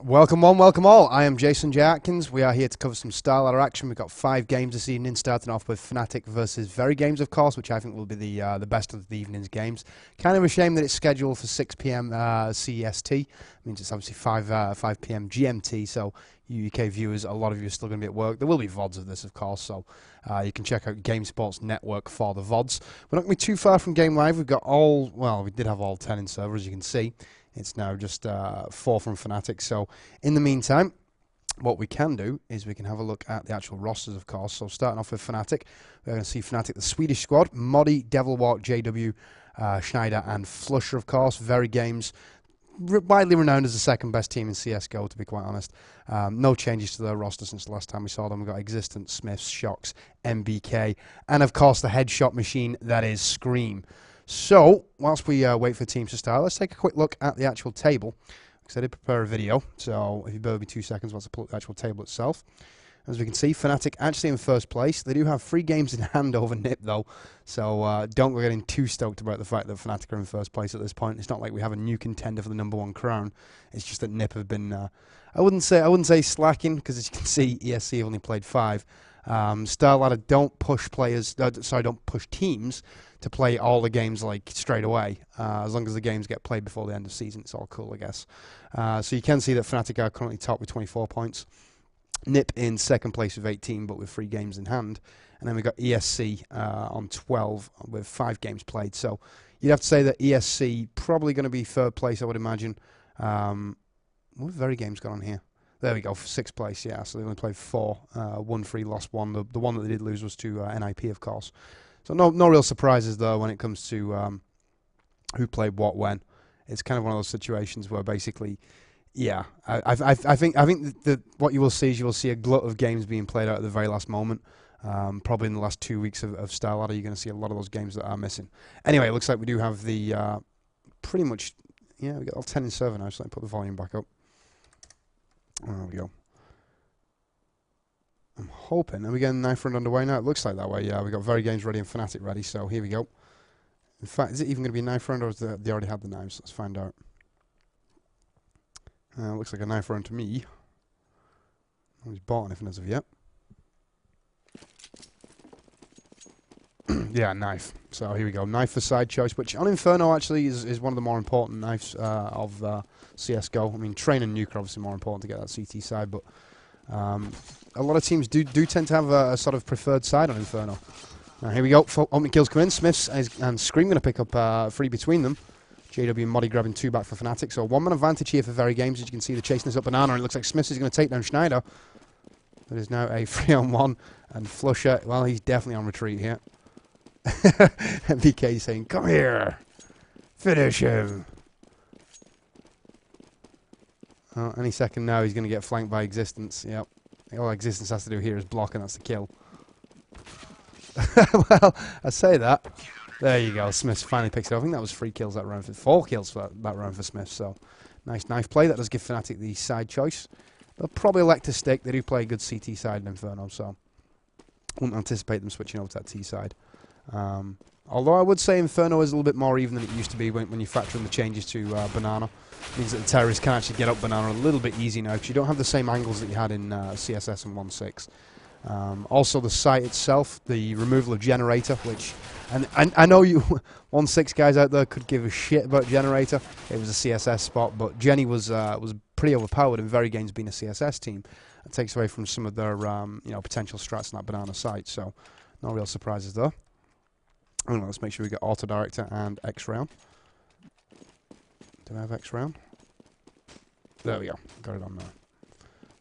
Welcome one, welcome all. I am Jason J. Atkins. We are here to cover some Starleague action. We've got 5 games this evening, starting off with Fnatic versus Verygames, of course, which I think will be the best of the evening's games. Kind of a shame that it's scheduled for 6 p.m. CEST. It means it's obviously 5 p.m. GMT, so you UK viewers, a lot of you are still going to be at work. There will be VODs of this, of course, so you can check out Game Sports Network for the VODs. We're not going to be too far from Game Live. We've got we did have all 10 in server, as you can see. It's now just 4 from Fnatic. So in the meantime, what we can do is we can have a look at the actual rosters, of course. So starting off with Fnatic, we're going to see Fnatic, the Swedish squad, Modi, Devilwalk, JW, Schneider, and Flusher, of course. Verygames, widely renowned as the second best team in CSGO, to be quite honest. No changes to their roster since the last time we saw them. We've got Existence, Smiths, Shocks, MBK, and of course the headshot machine that is Scream. So, whilst we wait for teams to start, let's take a quick look at the actual table, because I did prepare a video, so if you bear with me 2 seconds whilst I pull up the actual table itself. As we can see, Fnatic actually in first place. They do have 3 games in hand over NiP, though, so don't go getting too stoked about the fact that Fnatic are in first place at this point. It's not like we have a new contender for the #1 crown. It's just that NiP have been, I wouldn't say slacking, because as you can see, ESC have only played 5. Starleague don't push teams to play all the games like straight away. As long as the games get played before the end of season, it's all cool, I guess. So you can see that Fnatic are currently top with 24 points. NiP in second place with 18, but with 3 games in hand. And then we've got ESC on 12 with 5 games played. So you'd have to say that ESC probably going to be third place, I would imagine. What have Verygames got on here? There we go, 6th place, yeah. So they only played 4, won 3, lost 1. The one that they did lose was to NIP, of course. So no real surprises, though, when it comes to who played what when. It's kind of one of those situations where basically, yeah, I think that what you will see is you will see a glut of games being played out at the very last moment. Probably in the last 2 weeks of Starleague, you're going to see a lot of those games that are missing. Anyway, it looks like we do have the pretty much, yeah, we got all 10 in server now, so let me put the volume back up. There we go. I'm hoping. Are we getting 9th round underway now? It looks like that way, yeah. We've got Verygames ready and Fnatic ready, so here we go. In fact, is it even going to be 9th round, or is they already had the knives? Let's find out. Looks like a 9th round to me. Nobody's bought anything as of yet. Yeah, knife. So here we go. Knife for side choice, which on Inferno actually is one of the more important knives of CSGO. I mean, Train and Nuke are obviously more important to get that CT side, but a lot of teams do tend to have a sort of preferred side on Inferno. Now here we go. Opening kills come in. Smiths and Scream going to pick up 3 between them. JW and Modi grabbing 2 back for Fnatic. So 1-man advantage here for Verygames. As you can see, they're chasing this up Banana, and it looks like Smiths is going to take down Schneider. It is now a 3-on-1, and Flusher, well, he's definitely on retreat here. MBK saying, "Come here, finish him." Oh, any second now he's going to get flanked by Existence. Yep. All Existence has to do here is block, and that's the kill. Well, I say that. There you go. Smith finally picks it up. I think that was 3 kills that round. 4 kills for that round for Smith. So nice knife play. That does give Fnatic the side choice. They'll probably elect to stick. They do play a good CT side in Inferno, so wouldn't anticipate them switching over to that T side. Although I would say Inferno is a little bit more even than it used to be when you factor in the changes to Banana. It means that the terrorists can actually get up Banana a little bit easy now, because you don't have the same angles that you had in CSS and 1.6. Also the site itself, the removal of Generator, which, and I know you 1.6 guys out there could give a shit about Generator. It was a CSS spot, but Jenny was pretty overpowered, and Verygames being a CSS team, it takes away from some of their potential strats on that Banana site. So no real surprises there. Anyway, let's make sure we get Auto Director and X round. Do I have X round? There we go. Got it on there.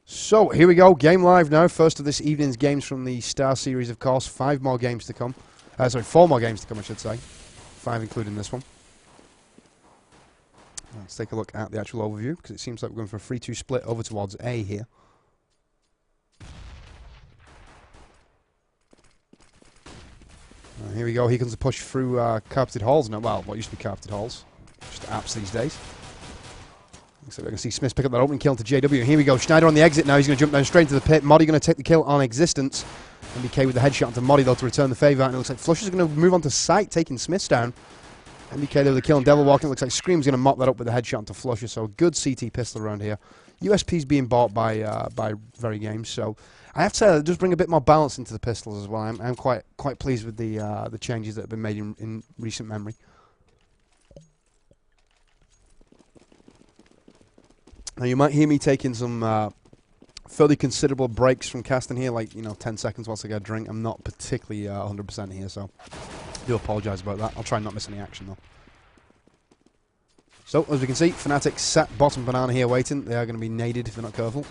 So here we go. Game live now. First of this evening's games from the Star Series, of course. 4 more games to come, I should say. 5 including this one. Let's take a look at the actual overview, because it seems like we're going for a 3-2 split over towards A here. Here we go. Here comes the push through carpeted halls now. Well, what used to be carpeted halls. Just apps these days. So we're going to see Smith pick up that opening kill to JW. And here we go. Schneider on the exit now. He's going to jump down straight into the pit. Modi going to take the kill on Existence. MBK with the headshot onto Modi, though, to return the favour. And it looks like Flusher's going to move on to site, taking Smiths down. MBK with the kill on Devil Walking. Looks like Scream's going to mop that up with a headshot into Flusher. So good CT pistol around here. USP's being bought by Verygames. So I have to say that it does bring a bit more balance into the pistols as well. I'm quite pleased with the changes that have been made in recent memory. Now you might hear me taking some fairly considerable breaks from casting here, like 10 seconds whilst I get a drink. I'm not particularly 100% here, so I do apologise about that. I'll try and not miss any action though. So as we can see, Fnatic sat bottom banana here waiting. They are going to be naded if they're not careful.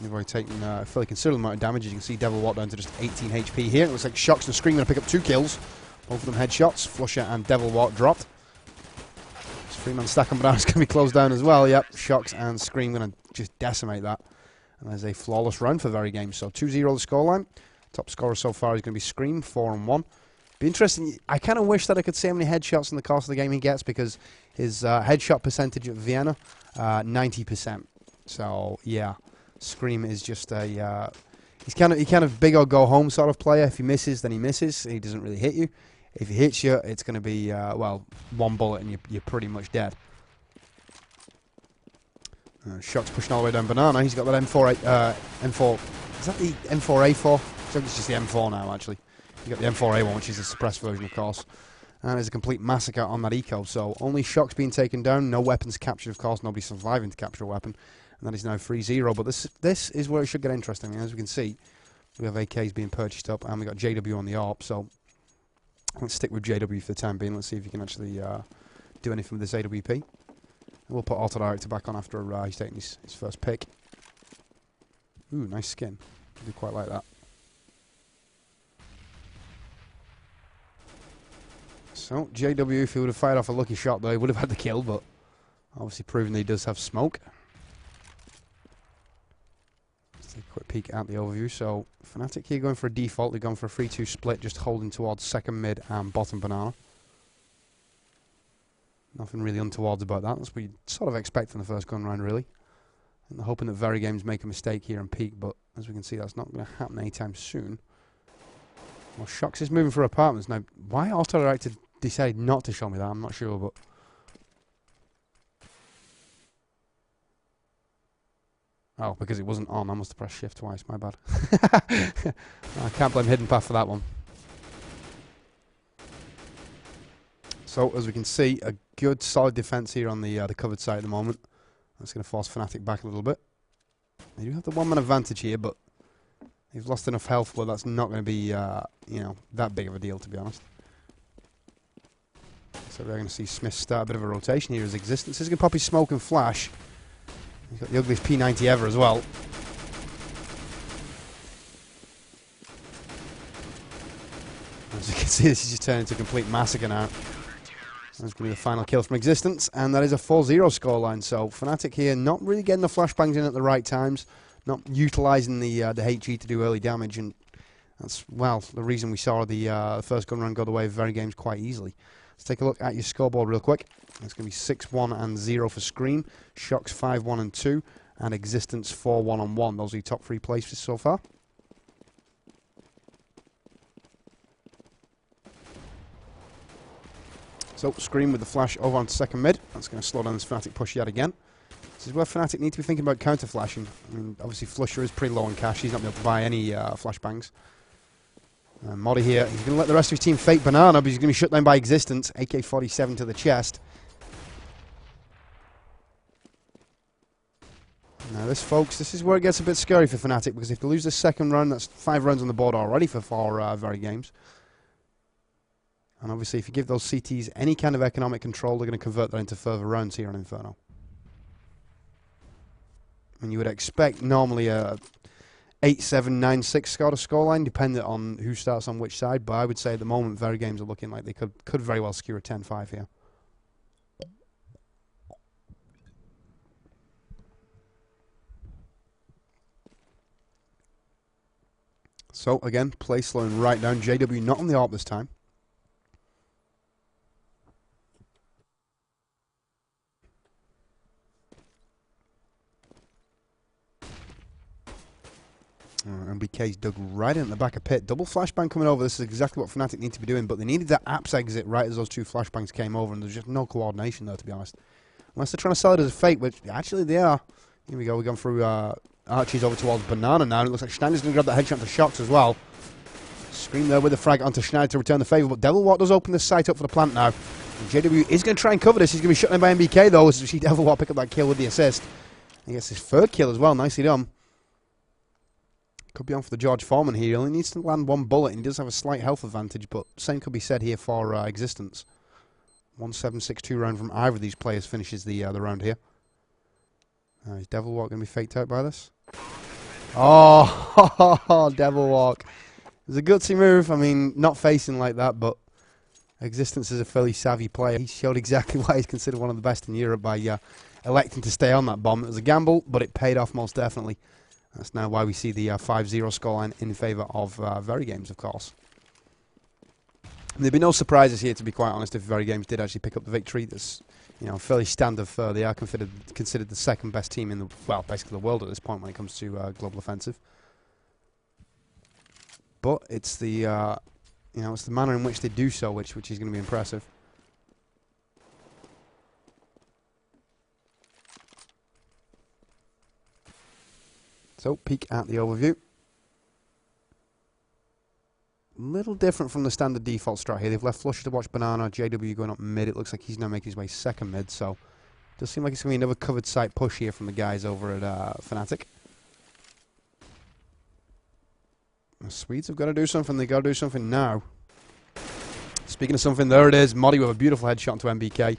They've already taken a fairly considerable amount of damage. As you can see, Devil walked down to just 18 HP here. It looks like Shox and Scream going to pick up 2 kills. Both of them headshots. Flusher and Devil Walk dropped. 3-man stack on Banana's going to be closed down as well. Yep, Shox and Scream going to just decimate that. And there's a flawless round for Verygames. So 2-0 the scoreline. Top scorer so far is going to be Scream, 4-1. Be interesting. I kind of wish that I could see how many headshots in the course of the game he gets, because his headshot percentage at Vienna, 90%. So yeah, Scream is just a he's kind of big or go home sort of player. If he misses, then he misses. He doesn't really hit you. If he hits you, it's going to be well, one bullet and you're pretty much dead. Shox pushing all the way down Banana. He's got that M4. M4. Is that the M4A4? I think it's just the M4 now, actually. You got the M4A1, which is the suppressed version, of course. And there's a complete massacre on that eco. So only Shox being taken down. No weapons captured, of course. Nobody surviving to capture a weapon. And that is now 3-0. But this is where it should get interesting. As we can see, we have AKs being purchased up, and we got JW on the AWP. So let's stick with JW for the time being. Let's see if you can actually do anything with this AWP. And we'll put Auto Director back on after he's taking his first pick. Ooh, nice skin. I do quite like that. So, JW, if he would have fired off a lucky shot, though, he would have had the kill, but obviously proving that he does have smoke. Let's take a quick peek at the overview. So, Fnatic here going for a default. They've gone for a 3-2 split, just holding towards second mid and bottom banana. Nothing really untoward about that. That's what you'd sort of expect from the first gun round, really. And they're hoping that Verygames make a mistake here and peak, but as we can see, that's not going to happen anytime soon. Well, Shox is moving for apartments. Now, why Auto Director decided not to show me that, I'm not sure, but oh, because it wasn't on. I must have pressed shift twice, my bad. I can't blame Hidden Path for that one. So, as we can see, a good solid defense here on the covered side at the moment. That's going to force Fnatic back a little bit. They do have the one-man advantage here, but they've lost enough health where that's not going to be, that big of a deal, to be honest. So we're going to see Smith start a bit of a rotation here as Existence. He's going to pop his smoke and flash. He's got the ugliest P90 ever as well. As you can see, this is just turning into a complete massacre now. That's going to be the final kill from Existence, and that is a 4-0 scoreline. So Fnatic here not really getting the flashbangs in at the right times, not utilising the HE to do early damage, and that's, well, the reason we saw the first gun run go the way of Verygames quite easily. Let's take a look at your scoreboard real quick. It's going to be 6-1 and 0 for Scream, Shox 5-1 and 2, and Existence 4-1 and 1. Those are your top 3 places so far. So, Scream with the flash over onto second mid. That's going to slow down this Fnatic push yet again. This is where Fnatic need to be thinking about counter flashing. I mean, obviously Flusher is pretty low on cash. He's not going to be able to buy any flashbangs. Modi here, he's going to let the rest of his team fake Banana, but he's going to be shut down by Existence. AK-47 to the chest. Now this, folks, this is where it gets a bit scary for Fnatic, because if they lose the second round, that's 5 rounds on the board already for Verygames. And obviously, if you give those CTs any kind of economic control, they're going to convert that into further rounds here on Inferno. And you would expect normally a 8-7, 9-6 scoreline, depending on who starts on which side. But I would say at the moment, Verygames are looking like they could very well secure a 10-5 here. So, again, play slowing right down. JW not on the AWP this time. And MBK's dug right in the back of pit. Double flashbang coming over. This is exactly what Fnatic need to be doing, but they needed that apps exit right as those two flashbangs came over, and there's just no coordination there, to be honest. Unless they're trying to sell it as a fake, which actually they are. Here we go. We're going through Archie's over towards Banana now, and it looks like Schneider's going to grab that headshot to Shocks as well. Scream there with the frag onto Schneider to return the favour, but Devilwalk does open this site up for the plant now. And JW is going to try and cover this. He's going to be shut down by MBK, though, as we see Devilwalk pick up that kill with the assist. He gets his third kill as well. Nicely done. Could be on for the George Foreman here. He only needs to land one bullet, and he does have a slight health advantage, but same could be said here for Existence. 1-7-6-2 round from either of these players finishes the round here. Is Devilwalk going to be faked out by this? Oh, Devilwalk. It was a gutsy move. I mean, not facing like that, but Existence is a fairly savvy player. He showed exactly why he's considered one of the best in Europe by electing to stay on that bomb. It was a gamble, but it paid off most definitely. That's now why we see the 5-0 scoreline in favour of Verygames, of course. And there'd be no surprises here, to be quite honest, if Verygames did actually pick up the victory. That's, you know, fairly standard for. They are considered the second best team in the, well, basically the world at this point when it comes to global offensive. But it's the, you know, it's the manner in which they do so, which is going to be impressive. So, peek at the overview. Little different from the standard default strat here. They've left Flusher to watch Banana. JW going up mid. It looks like he's now making his way second mid. So, it does seem like it's going to be another covered site push here from the guys over at Fnatic. The Swedes have got to do something. They've got to do something now. Speaking of something, there it is. Modi with a beautiful headshot onto MBK.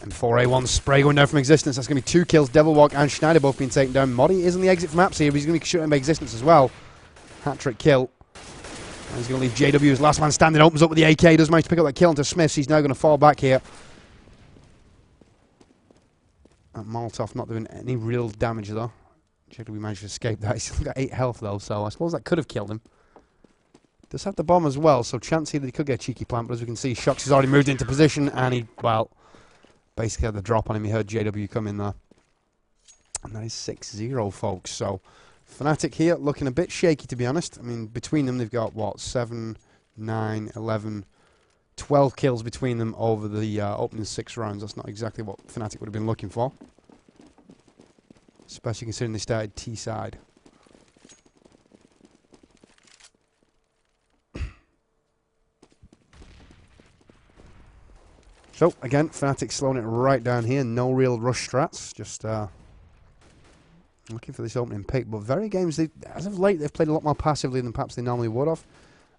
And 4A1 spray going down from Existence. That's going to be 2 kills. Devilwalk and Schneider both being taken down. Modi is on the exit from apps here, but he's going to be shooting down by Existence as well. Hat-trick kill. And he's going to leave JW as last man standing. Opens up with the AK. Does manage to pick up that kill onto Smiths. He's now going to fall back here. And Molotov not doing any real damage though. JW managed to escape that. He's still got 8 health though, so I suppose that could have killed him. Does have the bomb as well, so chance here that he could get a cheeky plant, but as we can see, Shocks has already moved into position, and he, well, basically had the drop on him. He heard JW come in there. And that is 6-0, folks. So, Fnatic here looking a bit shaky, to be honest. I mean, between them, they've got, what, 7, 9, 11, 12 kills between them over the opening 6 rounds. That's not exactly what Fnatic would have been looking for. Especially considering they started T-side. So, again, Fnatic slowing it right down here. No real rush strats. Just looking for this opening pick. But Verygames, as of late, they've played a lot more passively than perhaps they normally would have.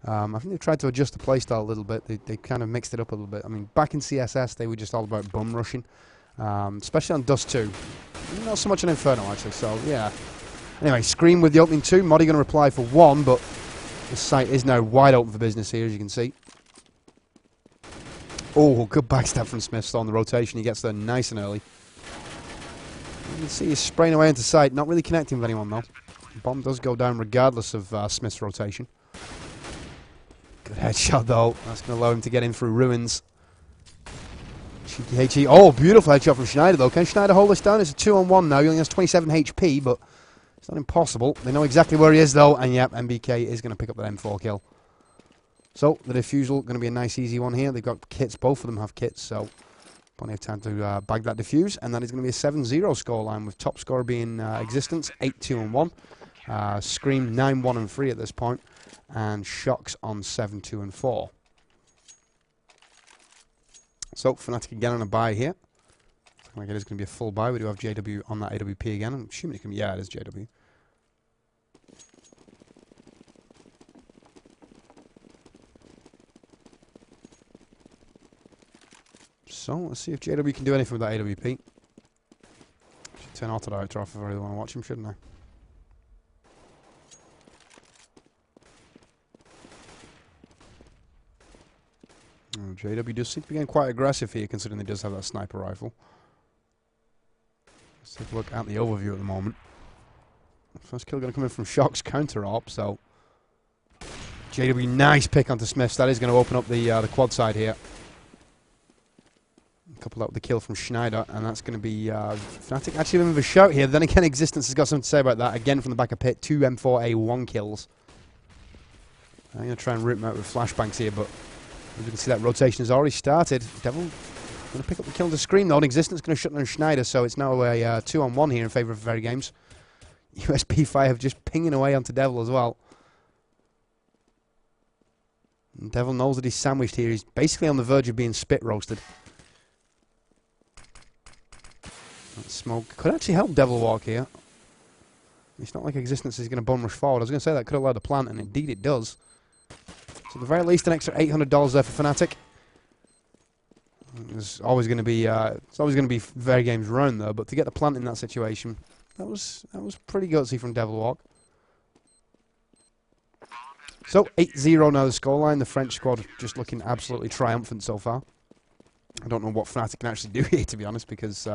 I think they've tried to adjust the playstyle a little bit. They kind of mixed it up a little bit. I mean, back in CSS, they were just all about bum rushing. Especially on Dust 2. Not so much on Inferno, actually. So, yeah. Anyway, Scream with the opening 2. Modi going to reply for 1, but the site is now wide open for business here, as you can see. Oh, good backstab from Smith on the rotation. He gets there nice and early. You can see he's spraying away into sight. Not really connecting with anyone, though. Bomb does go down regardless of Smith's rotation. Good headshot, though. That's going to allow him to get in through ruins. Cheeky HE. Oh, beautiful headshot from Schneider, though. Can Schneider hold this down? It's a 2-on-1 now. He only has 27 HP, but it's not impossible. They know exactly where he is, though. And, yep, MBK is going to pick up that M4 kill. So, the defusal, going to be a nice easy one here. They've got kits. Both of them have kits, so plenty of time to bag that defuse. And that is going to be a 7-0 scoreline, with top scorer being Existence, 8-2-1. Scream, 9-1-3 at this point. And Shocks on 7-2-4. So, Fnatic again on a buy here. Looks like it is going to be a full buy. We do have JW on that AWP again. I'm assuming it can be, yeah, it is JW. So, let's see if JW can do anything with that AWP. Should turn auto director off if I really want to watch him, shouldn't I? Oh, JW does seem to be getting quite aggressive here, considering he does have that sniper rifle. Let's take a look at the overview at the moment. First kill going to come in from Shock's counter-op, so JW, nice pick onto Smiths. That is going to open up the quad side here. Couple up with the kill from Schneider, and that's going to be Fnatic actually with a shout here. Then again, Existence has got something to say about that. Again from the back of pit, 2 M4A1 kills. I'm going to try and root him out with flashbangs here, but as you can see, that rotation has already started. Devil going to pick up the kill on the screen, though. And Existence going to shut down Schneider, so it's now a 2-on-1 here in favour of Verygames. USP Fire just pinging away onto Devil as well. And Devil knows that he's sandwiched here. He's basically on the verge of being spit roasted. That smoke could actually help Devil walk here. It's not like Existence is going to bum rush forward. I was going to say that could allow the plant, and indeed it does. So at the very least, an extra $800 there for Fnatic. It's always going to be Verygames' round though. But to get the plant in that situation, that was pretty gutsy from Devil Walk. So 8-0 now the scoreline. The French squad just looking absolutely triumphant so far. I don't know what Fnatic can actually do here, to be honest, because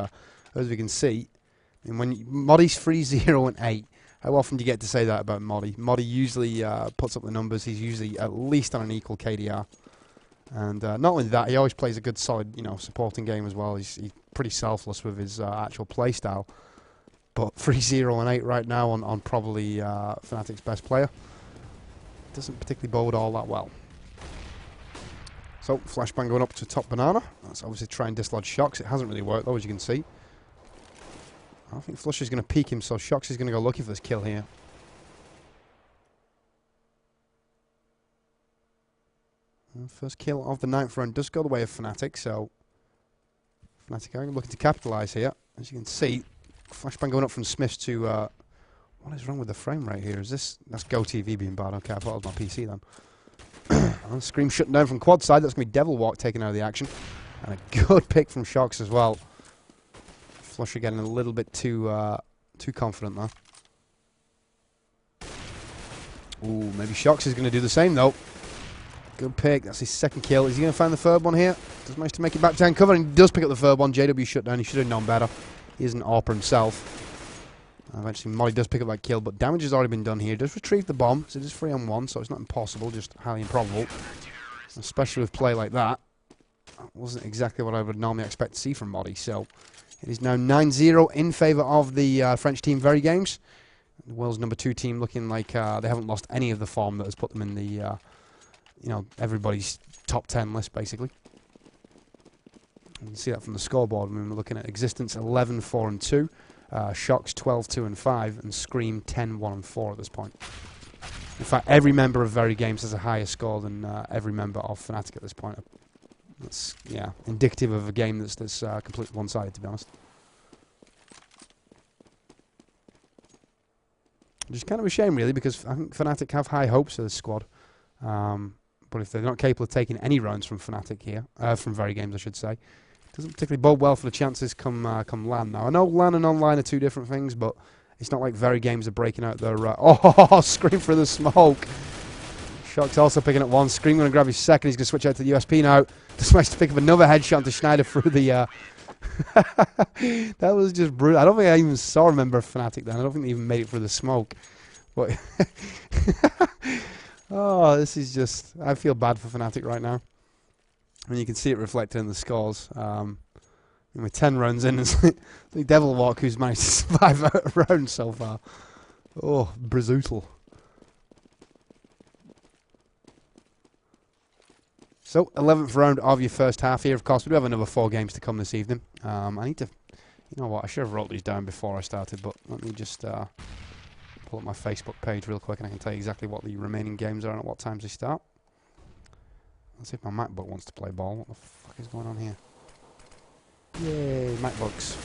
as we can see, and when Moddy's 3-0 and 8, how often do you get to say that about Moddy? Moddy usually puts up the numbers. He's usually at least on an equal KDR. And not only that, he always plays a good, solid, supporting game as well. He's pretty selfless with his actual play style. But 3-0 and 8 right now on probably Fnatic's best player doesn't particularly bode all that well. So, flashbang going up to top banana. That's obviously try and dislodge Shocks. It hasn't really worked though, as you can see. I think Flush is going to peek him, so Shocks is going to go looking for this kill here. And first kill of the 9th round does go the way of Fnatic, so Fnatic are looking to capitalise here. As you can see, flashbang going up from Smiths to... what is wrong with the frame rate here? That's GoTV being bad. Okay, I thought it was my PC then. And Scream shutting down from quad side. That's going to be Devil Walk taken out of the action. And a good pick from Shocks as well. Flusher getting a little bit too confident there. Ooh, maybe Shocks is going to do the same though. Good pick. That's his second kill. Is he going to find the third one here? Does manage to make it back down cover, and he does pick up the third one. JW shut down. He should have known better. He isn't AWPer himself. Eventually, Molly does pick up that kill, but damage has already been done here. Does retrieve the bomb, so it is 3-on-1, so it's not impossible, just highly improbable. Especially with play like that. That wasn't exactly what I would normally expect to see from Molly, so it is now 9-0 in favour of the French team Verygames. The world's number 2 team looking like they haven't lost any of the form that has put them in the, everybody's top 10 list, basically. You can see that from the scoreboard. I mean, we're looking at Existence 11-4-2. Shocks 12-2-5, and Scream 10-1-4 at this point. In fact, every member of Verygames has a higher score than every member of Fnatic at this point. That's indicative of a game that's completely one-sided, to be honest. Which is kind of a shame, really, because I think Fnatic have high hopes of this squad. But if they're not capable of taking any rounds from Fnatic here, from Verygames, I should say, doesn't particularly bode well for the chances come LAN. Now, I know LAN and online are 2 different things, but it's not like Verygames are breaking out their... Scream through the smoke. Shock's also picking up one. Scream going to grab his second. He's going to switch out to the USP now. Just managed to pick up another headshot into Schneider through the... that was just brutal. I don't think I even saw a member of Fnatic then. I don't think they even made it through the smoke. But... oh, this is just... I feel bad for Fnatic right now. I mean, you can see it reflected in the scores. With 10 rounds in, it's like Devil Walk who's managed to survive out a round so far. Oh, brutal. So, 11th round of your first half here. Of course, we do have another 4 games to come this evening. I need to... You know what, I should have wrote these down before I started, but let me just pull up my Facebook page real quick and I can tell you exactly what the remaining games are and at what times they start. Let's see if my MacBook wants to play ball. What the fuck is going on here? Yay, MacBooks.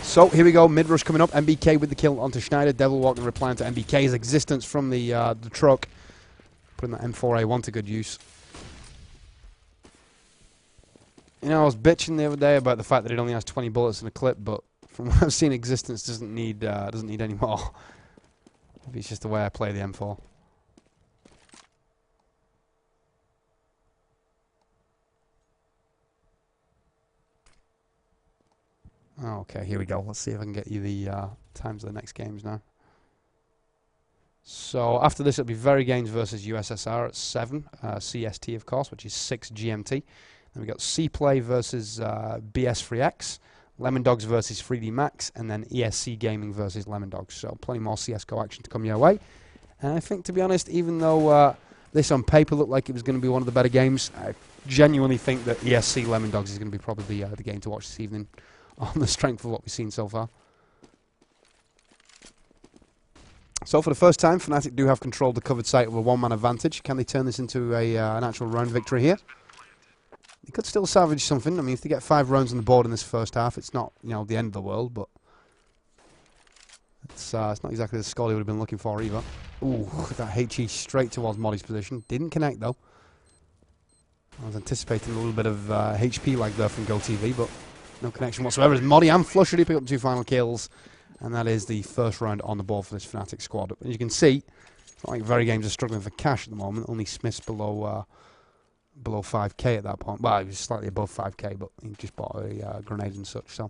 So, here we go. Mid-rush coming up. MBK with the kill onto Schneider. Devil walking replying to MBK's Existence from the truck. Putting that M4A1 to good use. You know, I was bitching the other day about the fact that it only has 20 bullets in a clip, but from what I've seen, Existence doesn't need any more. Maybe it's just the way I play the M4. Okay, here we go. Let's see if I can get you the times of the next games now. So after this, it'll be Verygames versus USSR at 7 CST, of course, which is 6 GMT. Then we got C-Play versus BS3X, Lemon Dogs versus 3D Max, and then ESC Gaming versus Lemon Dogs. So plenty more CSGO action to come your way. And I think, to be honest, even though this on paper looked like it was going to be one of the better games, I genuinely think that ESC Lemon Dogs is going to be probably the game to watch this evening on the strength of what we've seen so far. So for the first time, Fnatic do have controlled the covered site with a one-man advantage. Can they turn this into an actual round victory here? They could still salvage something. I mean, if they get 5 rounds on the board in this first half, it's not, you know, the end of the world, but it's not exactly the score they would have been looking for either. Ooh, that HE straight towards Moddy's position. Didn't connect, though. I was anticipating a little bit of HP lag there from GoTV, but no connection whatsoever. As Moddy and Flusher pick up 2 final kills. And that is the first round on the board for this Fnatic squad. As you can see, it's not like Verygames are struggling for cash at the moment. Only Smith's below 5k at that point. Well, he was slightly above 5k, but he just bought a grenade and such. So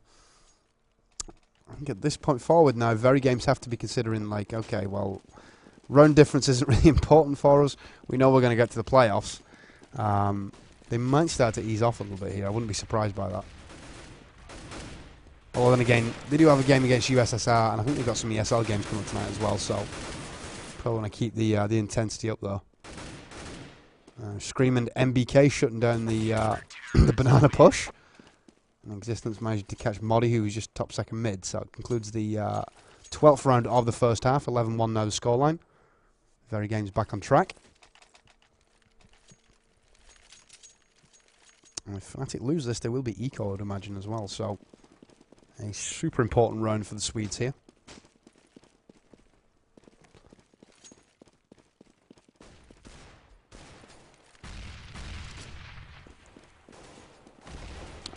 I think at this point forward now, Verygames have to be considering, like, okay, well, round difference isn't really important for us. We know we're going to get to the playoffs. They might start to ease off a little bit here. I wouldn't be surprised by that. Well, then again, they do have a game against USSR, and I think they've got some ESL games coming up tonight as well, so probably want to keep the intensity up there. Scream and MBK shutting down the the banana push. And Existence managed to catch Moddy, who was just top second mid, so it concludes the 12th round of the first half. 11-1 now the scoreline. Verygames back on track. And if Fnatic lose this, there will be eco, I would imagine, as well, so a super important round for the Swedes here.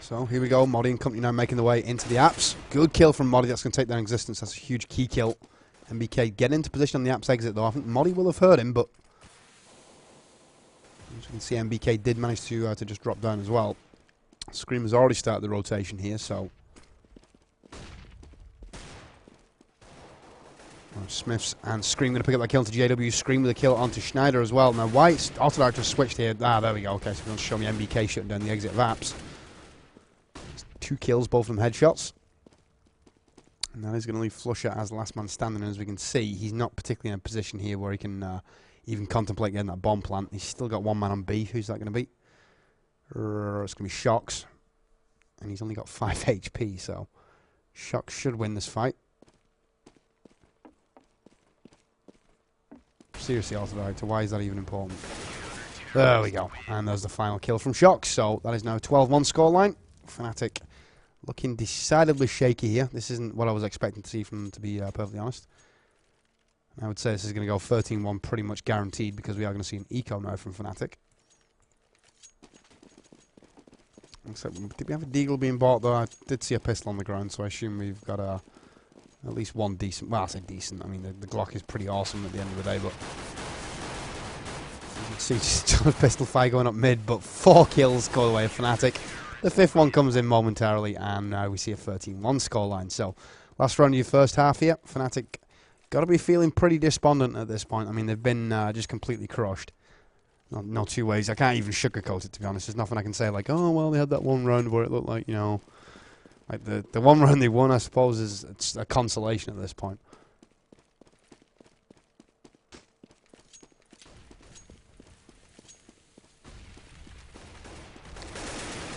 So here we go, Moddy and company now making the way into the apps. Good kill from Moddy, that's going to take down Existence. That's a huge key kill. MBK getting into position on the apps exit though. I think Moddy will have heard him, but as you can see, MBK did manage to just drop down as well. Scream has already started the rotation here, so Smiths and Scream going to pick up that kill into JW. Scream with a kill onto Schneider as well. Now, why Autodive just switched here? Ah, there we go. Okay, so going to show me MBK shutting down the exit of apps. 2 kills, both of them headshots. And that is going to leave Flusher as the last man standing. And as we can see, he's not particularly in a position here where he can even contemplate getting that bomb plant. He's still got 1 man on B. Who's that going to be? It's going to be Shox. And he's only got 5 HP, so Shox should win this fight. Seriously, Autodive, why is that even important? There we go. And there's the final kill from Shox. So that is now a 12-1 scoreline. Fnatic looking decidedly shaky here. This isn't what I was expecting to see from them, to be perfectly honest. I would say this is going to go 13-1 pretty much guaranteed, because we are going to see an eco now from Fnatic. Except, did we have a deagle being bought though? I did see a pistol on the ground, so I assume we've got at least 1 decent. Well, I say decent. I mean, the Glock is pretty awesome at the end of the day, but you can see just a pistol fire going up mid, but 4 kills go away of Fnatic. The 5th one comes in momentarily, and now we see a 13-1 scoreline. So, last round of your first half here. Fnatic got to be feeling pretty despondent at this point. I mean, they've been just completely crushed. No 2 ways. I can't even sugarcoat it, to be honest. There's nothing I can say like, oh, well, they had that 1 round where it looked like, you know, like the 1 round they won, I suppose, it's a consolation at this point.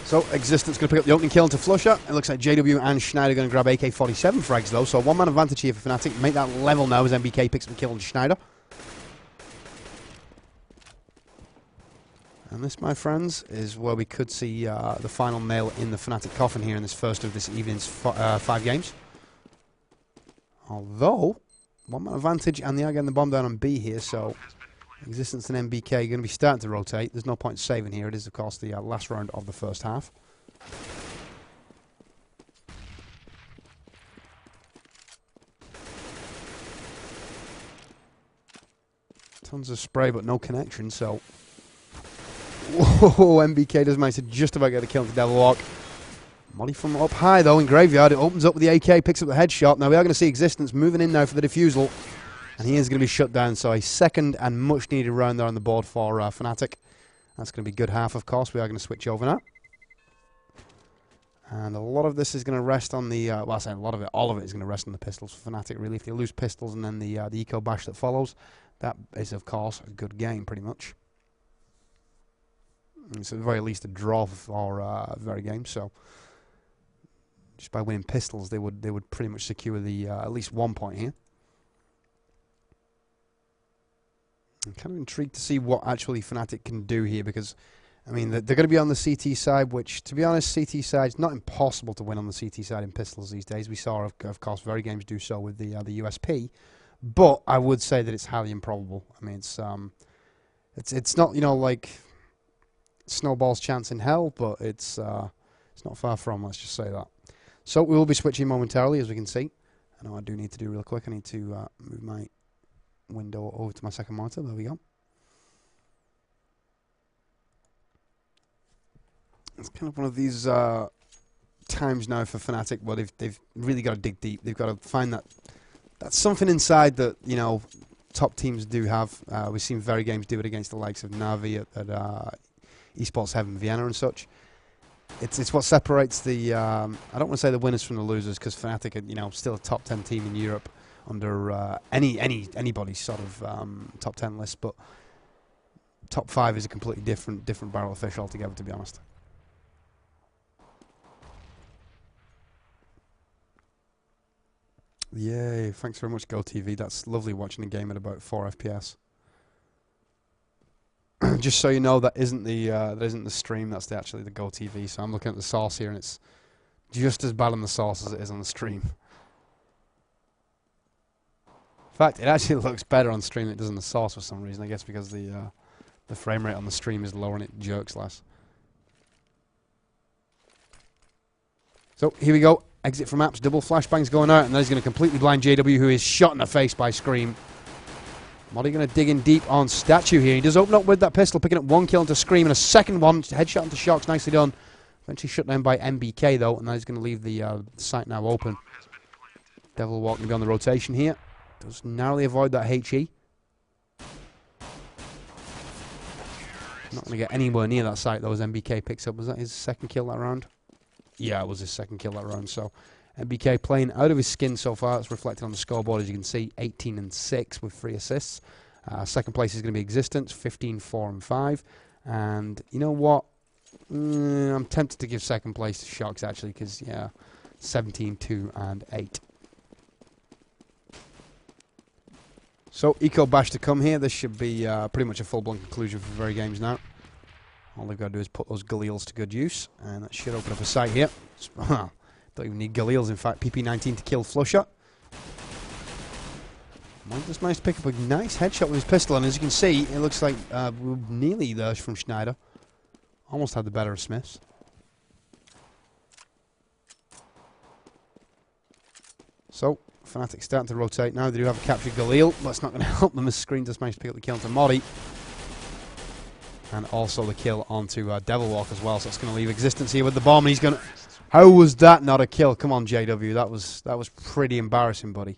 So, Existence going to pick up the opening kill into Flusher. It looks like JW and Schneider going to grab AK-47 frags, though. So, 1-man advantage here for Fnatic. Make that level now as MBK picks up the kill on Schneider. And this, my friends, is where we could see the final nail in the Fnatic coffin here in this first of this evening's 5 games. Although, 1-man advantage, and they are getting the bomb down on B here, so Existence and MBK are going to be starting to rotate. There's no point saving here. It is, of course, the last round of the first half. Tons of spray, but no connection, so whoa, MBK does manage to just about get a kill into Devil Walk. Molly from up high, though, in Graveyard. It opens up with the AK, picks up the headshot. Now, we are going to see Existence moving in now for the defusal. And he is going to be shut down. So, a second and much-needed round there on the board for Fnatic. That's going to be good half, of course. We are going to switch over now. And a lot of this is going to rest on the, well, I say a lot of it, all of it is going to rest on the pistols for Fnatic, really. If they lose pistols and then the eco bash that follows, that is, of course, a good game, pretty much. It's at the very least a draw for Verygames, so just by winning pistols, they would pretty much secure the at least 1 point here. I'm kind of intrigued to see what actually Fnatic can do here, because I mean, they're going to be on the CT side, which, to be honest, CT side is not impossible to win on the CT side in pistols these days. We saw, of course, Verygames do so with the USP, but I would say that it's highly improbable. I mean, it's not, you know, like snowball's chance in hell, but it's not far from. Let's just say that. So we will be switching momentarily, as we can see. I know I do need to do real quick. I need to move my window over to my second monitor. There we go. It's kind of one of these times now for Fnatic where they've really got to dig deep. They've got to find that's something inside that, you know, top teams do have. We've seen Verygames do it against the likes of Navi at Esports Heaven Vienna and such. It's what separates the I don't want to say the winners from the losers, because Fnatic are, you know, still a top 10 team in Europe under anybody's sort of top 10 list, but top 5 is a completely different barrel of fish altogether, to be honest. Yay, thanks very much, GoTV. That's lovely watching a game at about 4 FPS. Just so you know, that isn't the stream, that's actually the GoTV. So I'm looking at the source here, and it's just as bad on the source as it is on the stream. In fact, it actually looks better on stream than it does on the source for some reason, I guess because the frame rate on the stream is lower and it jerks less. So here we go. Exit from apps, double flashbangs going out, and that is going to completely blind JW, who is shot in the face by Scream. Modi going to dig in deep on Statue here. He does open up with that pistol, picking up 1 kill into Scream, and a second one, headshot into Shocks, nicely done. Eventually shut down by MBK, though, and that is going to leave the site now open. Devil Walk going to be on the rotation here. Does narrowly avoid that HE. Not going to get anywhere near that site, though, as MBK picks up. Was that his second kill that round? Yeah, it was his second kill that round. So MBK playing out of his skin so far. It's reflected on the scoreboard, as you can see, 18 and 6 with 3 assists. Second place is going to be Existence, 15, 4 and 5. And you know what? I'm tempted to give second place to Shocks, actually, because, yeah, 17, 2 and 8. So Eco Bash to come here. This should be pretty much a full-blown conclusion for Verygames now. All they've got to do is put those Galils to good use, and that should open up a site here. Don't even need Galils, in fact. PP19 to kill Flusher. Mike just managed to pick up a nice headshot with his pistol, and as you can see, it looks like we're nearly there from Schneider. Almost had the better of Smiths. So, Fnatic starting to rotate now. They do have a captured Galil, but it's not going to help them as Screen just managed to pick up the kill onto Modi. And also the kill onto Devil Walk as well. So it's going to leave Existence here with the bomb. And he's going to... How was that not a kill? Come on, JW. That was pretty embarrassing, buddy.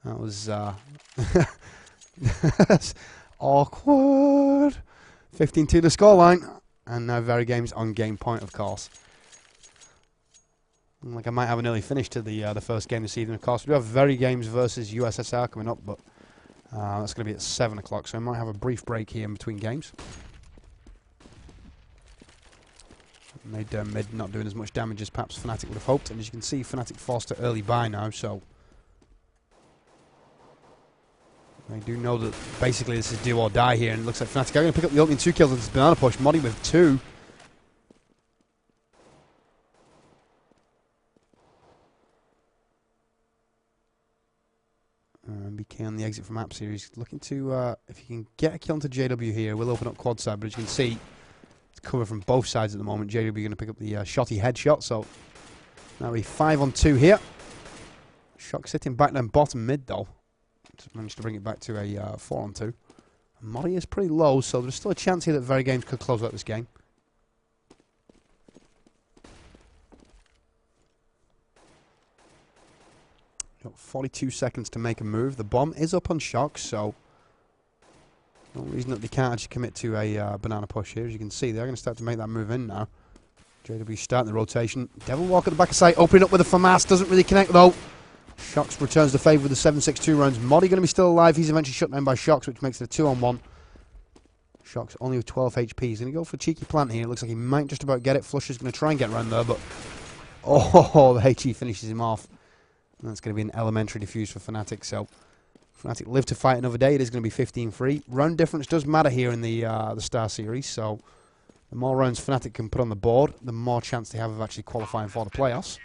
That was... That's awkward. 15-2 the scoreline. And now Verygames on game point, of course. Like I might have an early finish to the first game this evening, of course. We do have Verygames versus USSR coming up, but that's going to be at 7 o'clock. So I might have a brief break here in between games. Mid not doing as much damage as perhaps Fnatic would have hoped. And as you can see, Fnatic forced to early buy now, so... They do know that basically this is do or die here, and it looks like Fnatic are going to pick up the opening 2 kills with this banana push. Modi with 2. BK on the exit from App Series. Looking to, if he can get a kill into JW here, we'll open up quad side, but as you can see, it's covered from both sides at the moment. JW going to pick up the shotty headshot, so now we're 5 on 2 here. Shock sitting back down bottom mid, though. Just managed to bring it back to a 4 on 2. Modi is pretty low, so there's still a chance here that Verygames could close out this game. Got 42 seconds to make a move. The bomb is up on Shock, so no reason that they can't actually commit to a banana push here. As you can see, they're going to start to make that move in now. JW starting the rotation. Devil Walk at the back of sight, opening up with a FAMAS, doesn't really connect though. Shox returns the favour with the 7-6-2 rounds. Modi going to be still alive. He's eventually shut down by Shox, which makes it a 2-on-1. Shox only with 12 HP. He's going to go for a cheeky plant here. It looks like he might just about get it. Flusher's going to try and get around there, but oh, the HE finishes him off. And that's going to be an elementary defuse for Fnatic. So Fnatic live to fight another day. It is going to be 15-3. Round difference does matter here in the Star Series. So the more rounds Fnatic can put on the board, the more chance they have of actually qualifying for the playoffs.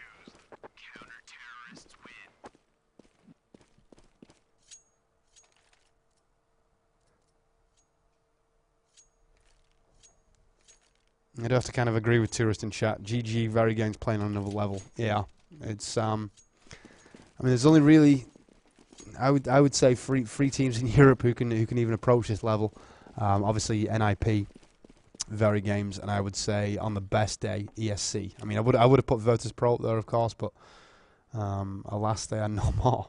I do have to kind of agree with Tourist in chat. GG Verygames playing on another level. Yeah, it's I mean, there's only really, I would say three teams in Europe who can even approach this level. Obviously NIP, Verygames, and I would say on the best day ESC. I mean, I would have put Virtus Pro up there, of course, but alas, they are no more.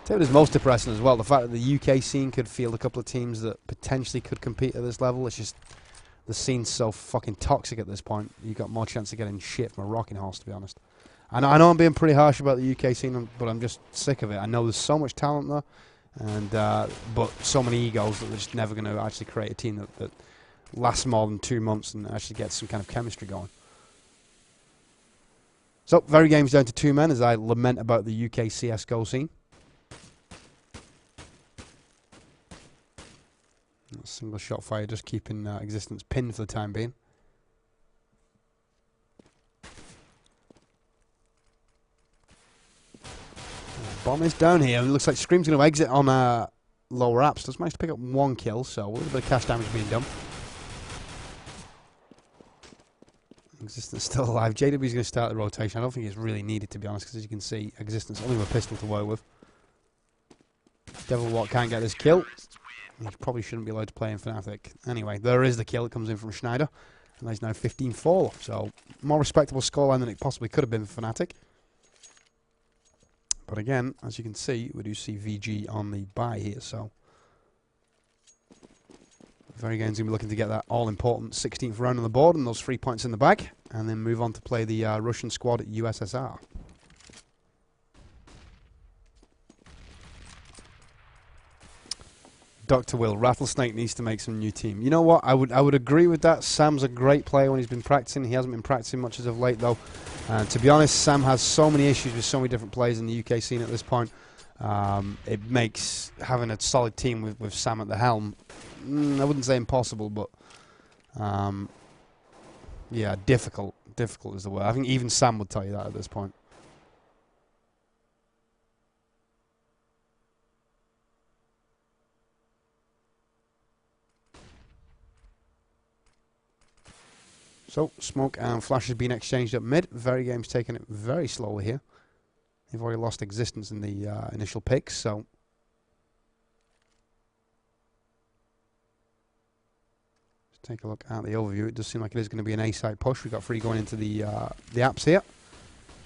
Tell you what is most depressing as well, the fact that the UK scene could field a couple of teams that potentially could compete at this level. It's just, the scene's so fucking toxic at this point. You've got more chance of getting shit from a rocking horse, to be honest. I know I'm being pretty harsh about the UK scene, but I'm just sick of it. I know there's so much talent there, and but so many egos that they're just never going to actually create a team that lasts more than 2 months and actually gets some kind of chemistry going. So, Verygames down to 2 men as I lament about the UK CSGO scene. Single shot fire, just keeping Existence pinned for the time being. Bomb is down here. It looks like Scream's going to exit on lower apps. Does manage to pick up 1 kill, so a little bit of cash damage being done. Existence still alive. JW's going to start the rotation. I don't think it's really needed, to be honest, because as you can see, Existence only with a pistol to work with. Devil Walk can't get this kill. He probably shouldn't be allowed to play in Fnatic. Anyway, there is the kill. It comes in from Schneider. And he's now 15-4. So, more respectable scoreline than it possibly could have been for Fnatic. But again, as you can see, we do see VG on the buy here. So, Verygames going to be looking to get that all-important 16th round on the board and those 3 points in the bag. And then move on to play the Russian squad at USSR. Dr. Will, Rattlesnake needs to make some new team. You know what? I would agree with that. Sam's a great player when he's been practicing. He hasn't been practicing much as of late, though. And to be honest, Sam has so many issues with so many different players in the UK scene at this point. It makes having a solid team with Sam at the helm, I wouldn't say impossible, but yeah, difficult. Difficult is the word. I think even Sam would tell you that at this point. So, smoke and flash has been exchanged up mid. Verygames taking it very slowly here. They've already lost Existence in the initial picks, so... Let's take a look at the overview. It does seem like it is going to be an A-side push. We've got 3 going into the apps here.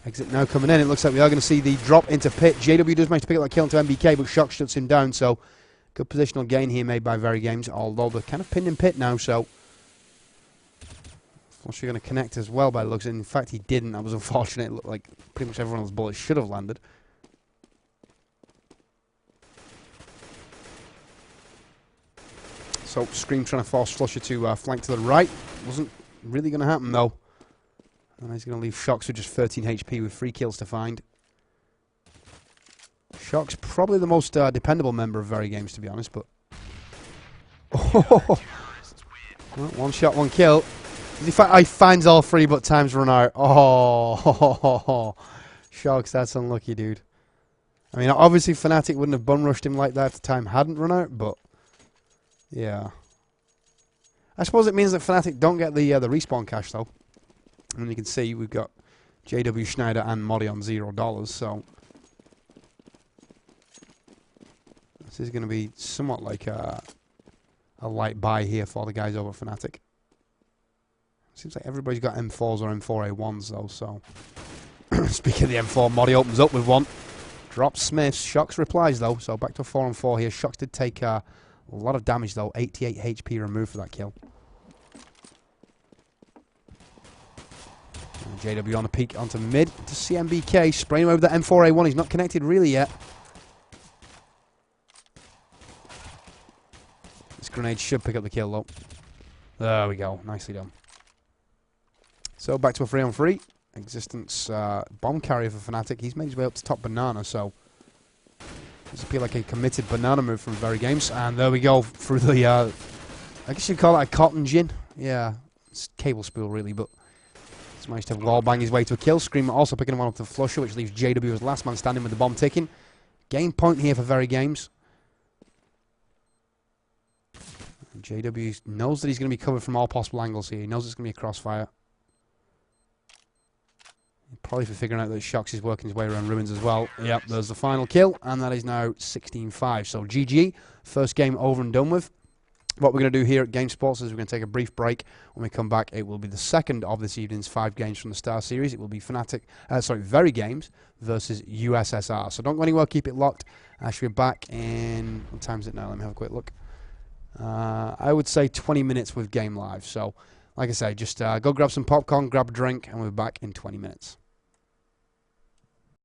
Exit now coming in. It looks like we are going to see the drop into pit. JW does manage to pick up that kill into MBK, but Shock shuts him down, so... Good positional gain here made by Verygames, although they're kind of pinned in pit now, so... Flusher going to connect as well by the looks. In fact, he didn't. That was unfortunate. It looked like pretty much everyone's bullets should have landed. So, Scream trying to force Flusher to flank to the right. Wasn't really going to happen, though. And he's going to leave Shox with just 13 HP with 3 kills to find. Shox probably the most dependable member of Verygames, to be honest, but... Oh! Well, 1 shot, 1 kill. He finds all 3, but time's run out. Oh, Shox, that's unlucky, dude. I mean, obviously Fnatic wouldn't have bum rushed him like that if the time hadn't run out, but yeah. I suppose it means that Fnatic don't get the respawn cash though. And you can see we've got JW, Schneider, and Modi on $0. So this is going to be somewhat like a light buy here for the guys over at Fnatic. Seems like everybody's got M4s or M4A1s though, so... Speaking of the M4, Modi opens up with 1. Drops Smiths. Shox replies though, so back to a 4-on-4 here. Shox did take A lot of damage, though. 88 HP removed for that kill. And JW on the peak onto mid to CMBK. Spraying him over the M4A1. He's not connected really yet. This grenade should pick up the kill, though. There we go. Nicely done. So back to a 3-on-3. Existence bomb carrier for Fnatic. He's made his way up to top banana, so does appear like a committed banana move from Verygames. And there we go through the, I guess you'd call it a cotton gin. Yeah, it's cable spool really, but he's managed to wall bang his way to a kill. Scream also picking one up to Flusher, which leaves JW as last man standing with the bomb ticking. Game point here for Verygames. JW knows that he's going to be covered from all possible angles here. He knows it's going to be a crossfire. Probably for figuring out that Shox is working his way around ruins as well. Yep, there's the final kill, and that is now 16-5. So GG, first game over and done with. What we're going to do here at Game Sports is we're going to take a brief break. When we come back, it will be the second of this evening's 5 games from the Star Series. It will be Verygames versus USSR. So don't go anywhere, keep it locked. I should be back in, what time is it now? Let me have a quick look. I would say 20 minutes with Game Live. So, like I say, just go grab some popcorn, grab a drink, and we'll be back in 20 minutes.